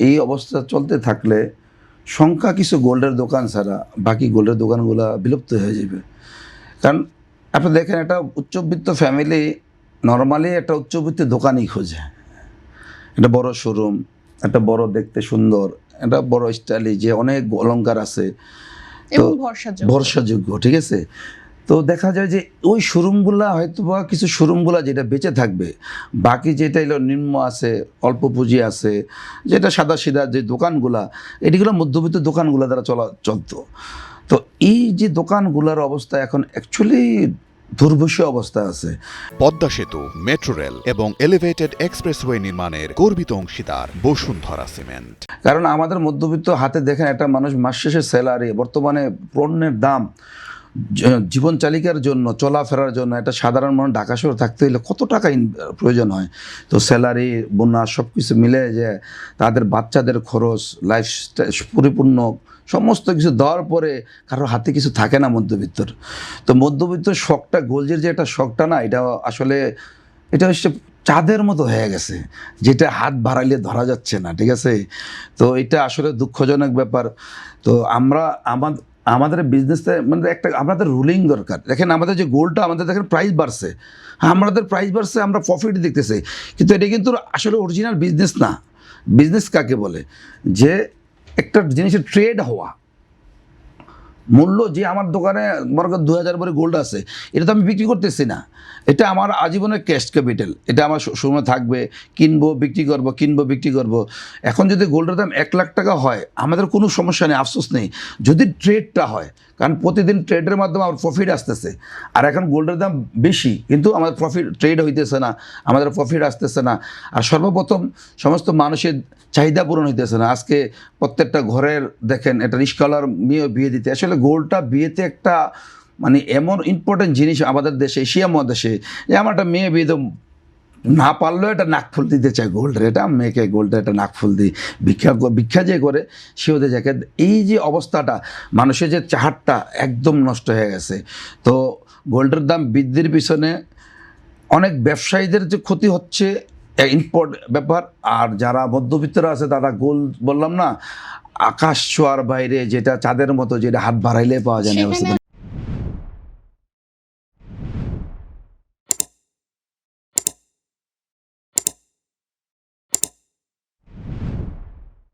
এই অবস্থা চলতে থাকলে সংখ্যা কিছু গোল্ডের দোকান ছাড়া বাকি গোল্ডের দোকানগুলো বিলুপ্ত হয়ে যাবে। কারণ আপনি দেখেন একটা উচ্চবিত্ত ফ্যামিলি নর্মালি একটা উচ্চবিত্ত দোকানই খোঁজে, একটা বড় শোরুম, একটা বড় দেখতে সুন্দর, একটা বড় স্টাইলি যে অনেক অলংকার আছে তো এবং ভরসাযোগ্য, ঠিক আছে। তো দেখা যায় যে ওই শোরুমগুলা হয়তো বা কিছু শোরুমগুলা যেটা বেঁচে থাকবে, বাকি যেটা এলো নিম্ন আছে, অল্প পুঁজি আছে, যেটা সাদা সিধা যে দোকানগুলা, এটিগুলো মধ্যবিত্ত দোকানগুলো দ্বারা চলতো। তো এই যে দোকানগুলোর অবস্থা এখন অ্যাকচুয়ালি দুর্বিষহ অবস্থা আছে। পদ্মা সেতু, মেট্রো রেল এবং এলিভেটেড এক্সপ্রেসওয়ে নির্মাণের গর্বিত অংশীদার বসুন্ধরা সিমেন্ট। কারণ আমাদের মধ্যবিত্ত হাতে দেখেন একটা মানুষ মাস শেষে স্যালারি, বর্তমানে পণ্যের দাম, জীবন চালিকার জন্য, চলাফেরার জন্য একটা সাধারণ মানুষ ঢাকা শহরে থাকতে হলে কত টাকা প্রয়োজন হয়। তো স্যালারি, বোনাস সব কিছু মিলে যে তাদের বাচ্চাদের খরচ, লাইফস্টাইল পরিপূর্ণ সমস্ত কিছু দেওয়ার পরে কারোর হাতে কিছু থাকে না মধ্যবিত্তর। তো মধ্যবিত্ত শখটা, গোল্ডের যে একটা শখটা না, এটা আসলে এটা হচ্ছে চাঁদের মতো হয়ে গেছে, যেটা হাত বাড়াইলে ধরা যাচ্ছে না, ঠিক আছে। তো এটা আসলে দুঃখজনক ব্যাপার। তো আমরা আমাদের বিজনেসে মানে একটা আমাদের রুলিং দরকার। দেখেন আমাদের যে গোলটা, আমাদের দেখেন প্রাইস বাড়ছে, আমাদের প্রাইস বাড়ছে, আমরা প্রফিট দেখতেছি, কিন্তু এটা কিন্তু আসলে অরিজিনাল বিজনেস না। বিজনেস কাকে বলে? যে একটা জিনিসের ট্রেড হওয়া, মূল্য যে আমার দোকানে মনে করেন 2000 করে গোল্ড আছে, এটা তো আমি বিক্রি করতেছি না, এটা আমার আজীবনের ক্যাশ ক্যাপিটাল, এটা আমার সময় থাকবে, কিনবো বিক্রি করব, কিনবো বিক্রি করব। এখন যদি গোল্ডের দাম 1 লাখ টাকা হয়, আমাদের কোনো সমস্যা নেই, আফসোস নেই, যদি ট্রেডটা হয়। কারণ প্রতিদিন ট্রেডের মাধ্যমে আমার প্রফিট আসতেছে। আর এখন গোল্ডের দাম বেশি কিন্তু আমাদের প্রফিট ট্রেড হইতেছে না, আমাদের প্রফিট আসতেছে না। আর সর্বপ্রথম সমস্ত মানুষের চাহিদা পূরণ হইতেছে না। আজকে প্রত্যেকটা ঘরের দেখেন একটা রিস্কাওয়ালার মেয়ে বিয়ে দিতে, আসলে গোল্ডটা বিয়েতে একটা মানে এমন ইম্পর্টেন্ট জিনিস আমাদের দেশে, এশিয়া মহাদেশে, যে আমার একটা মেয়ে বিয়ে না পারলেও একটা নাকফুল দিতে চায় গোল্ডের, এটা মেয়েকে গোল্ডের একটা নাকফুল দিই, ভিক্ষা যে করে সে ওদের যাকে। এই যে অবস্থাটা, মানুষের যে চাহাতটা একদম নষ্ট হয়ে গেছে। তো গোল্ডের দাম বৃদ্ধির পিছনে অনেক ব্যবসায়ীদের যে ক্ষতি হচ্ছে, ইম্পোর্ট ব্যাপার। আর যারা মধ্যবিত্তরা আছে তারা গোল্ড, বললাম না, আকাশ ছোঁয়ার বাইরে, যেটা চাঁদের মতো, যেটা হাত বাড়াইলে পাওয়া যায় না।